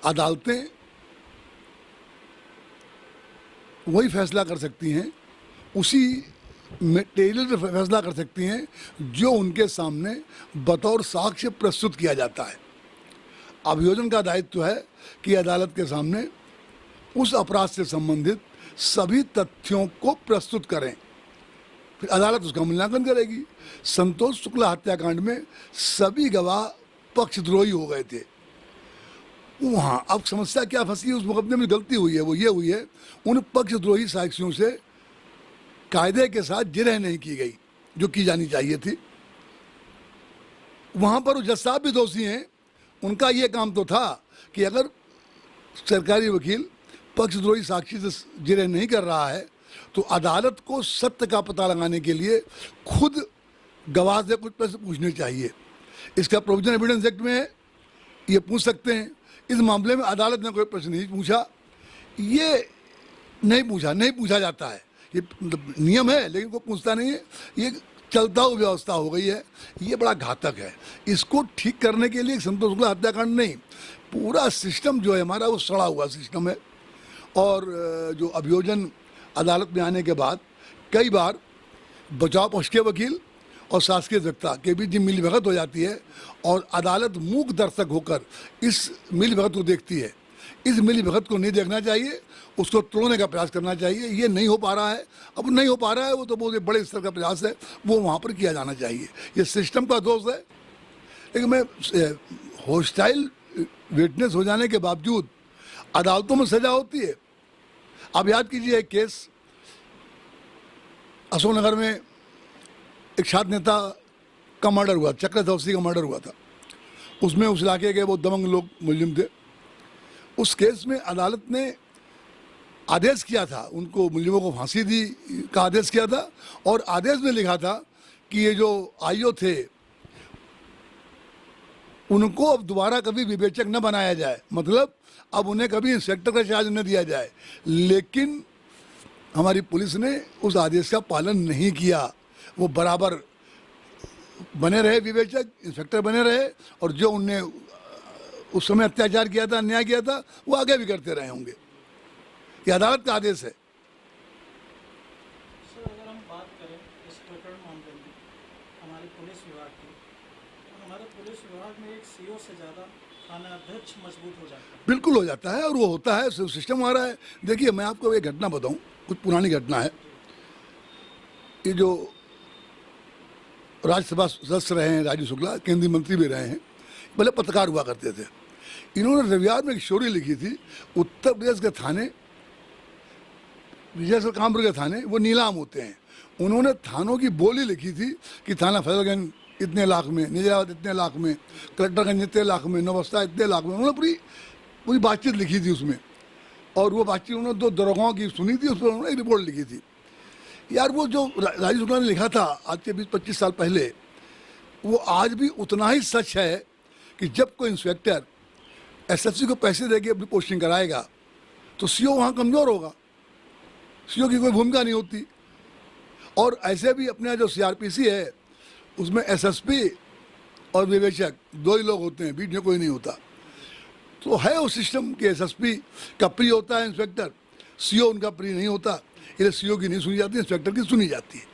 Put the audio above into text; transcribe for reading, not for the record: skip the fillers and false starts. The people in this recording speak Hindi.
अदालतें वही फैसला कर सकती हैं, उसी मटेरियल पर फैसला कर सकती हैं जो उनके सामने बतौर साक्ष्य प्रस्तुत किया जाता है। अभियोजन का दायित्व है कि अदालत के सामने उस अपराध से संबंधित सभी तथ्यों को प्रस्तुत करें, फिर अदालत उसका मूल्यांकन करेगी। संतोष शुक्ला हत्याकांड में सभी गवाह पक्षद्रोही हो गए थे। वहाँ अब समस्या क्या फंसी, उस मुकदमे में गलती हुई है, वो ये हुई है उन पक्षद्रोही साक्ष्यों से कायदे के साथ जिरह नहीं की गई जो की जानी चाहिए थी। वहाँ पर वो जज साहब भी दोषी हैं। उनका ये काम तो था कि अगर सरकारी वकील पक्षद्रोही साक्षी से जिरह नहीं कर रहा है तो अदालत को सत्य का पता लगाने के लिए खुद गवाह से कुछ प्रश्न पूछने चाहिए। इसका प्रोविजन एविडेंस एक्ट में है, ये पूछ सकते हैं। इस मामले में अदालत ने कोई प्रश्न नहीं पूछा, ये नहीं पूछा जाता है। ये नियम है लेकिन कोई पूछता नहीं है। ये चलता हुआ व्यवस्था हो गई है, ये बड़ा घातक है। इसको ठीक करने के लिए संतोष शुक्ला हत्याकांड नहीं, पूरा सिस्टम जो है हमारा वो सड़ा हुआ सिस्टम है। और जो अभियोजन अदालत में आने के बाद कई बार बचाव पक्ष के वकील और शासकीय वक्ता के बीच मिलीभगत हो जाती है और अदालत मूक दर्शक होकर इस मिलीभगत को देखती है। इस मिलीभगत को नहीं देखना चाहिए, उसको तोड़ने का प्रयास करना चाहिए। ये नहीं हो पा रहा है, अब नहीं हो पा रहा है, वो तो बहुत बड़े स्तर का प्रयास है, वो वहाँ पर किया जाना चाहिए। ये सिस्टम का दोष है। लेकिन मैं हॉस्टाइल विटनेस हो जाने के बावजूद अदालतों में सजा होती है। अब याद कीजिए एक केस अशोकनगर में एक छात्र नेता का मर्डर हुआ, चक्र चौधरी का मर्डर हुआ था। उसमें उस इलाके के वो दबंग लोग मुलजिम थे। उस केस में अदालत ने आदेश किया था, उनको मुलजिमों को फांसी दी का आदेश किया था और आदेश में लिखा था कि ये जो आईओ थे उनको अब दोबारा कभी विवेचक न बनाया जाए, मतलब अब उन्हें कभी इंस्पेक्टर का चार्ज न दिया जाए। लेकिन हमारी पुलिस ने उस आदेश का पालन नहीं किया। वो बराबर बने रहे विवेचक, इंस्पेक्टर बने रहे और जो उनने उस समय अत्याचार किया था, अन्याय किया था, वो आगे भी करते रहे होंगे। ये अदालत का आदेश है। सर, अगर हम बात करें इस प्रकरण मामले में हमारे पुलिस विभाग की, तो हमारे पुलिस विभाग में एक सीओ से ज़्यादा थाना अध्यक्ष मजबूत हो जाता है। बिल्कुल हो जाता है और वो होता है, सिस्टम आ रहा है। देखिए मैं आपको एक घटना बताऊं, कुछ पुरानी घटना है। ये जो राज्यसभा सदस्य रहे हैं राजू शुक्ला, केंद्रीय मंत्री भी रहे हैं, पहले पत्रकार हुआ करते थे। इन्होंने रविवार में एक स्टोरी लिखी थी, उत्तर प्रदेश के थाने, विजय कानपुर के थाने वो नीलाम होते हैं। उन्होंने थानों की बोली लिखी थी कि थाना फैजलगंज इतने लाख में, निजामाबाद इतने लाख में, कलेक्टरगंज इतने लाख में, नवस्ता इतने लाख में। उन्होंने पूरी बातचीत लिखी थी उसमें। और वो बातचीत उन्होंने 2 दरोगाओं की सुनी थी, उस पर उन्होंने एक रिपोर्ट लिखी थी। यार वो जो राजू शुक्ला ने लिखा था आज से 20-25 साल पहले, वो आज भी उतना ही सच है कि जब कोई इंस्पेक्टर एसएससी को पैसे देके अपनी पोस्टिंग कराएगा तो सीओ वहाँ कमज़ोर होगा, सीओ की कोई भूमिका नहीं होती। और ऐसे भी अपने जो सीआरपीसी है उसमें एसएसपी और विवेचक 2 ही लोग होते हैं, बीच में कोई नहीं होता। तो है उस सिस्टम के एसएसपी का प्रिय होता है इंस्पेक्टर, सीओ उनका प्रिय नहीं होता, इसलिए सीओ की नहीं सुनी जाती, इंस्पेक्टर की सुनी जाती है।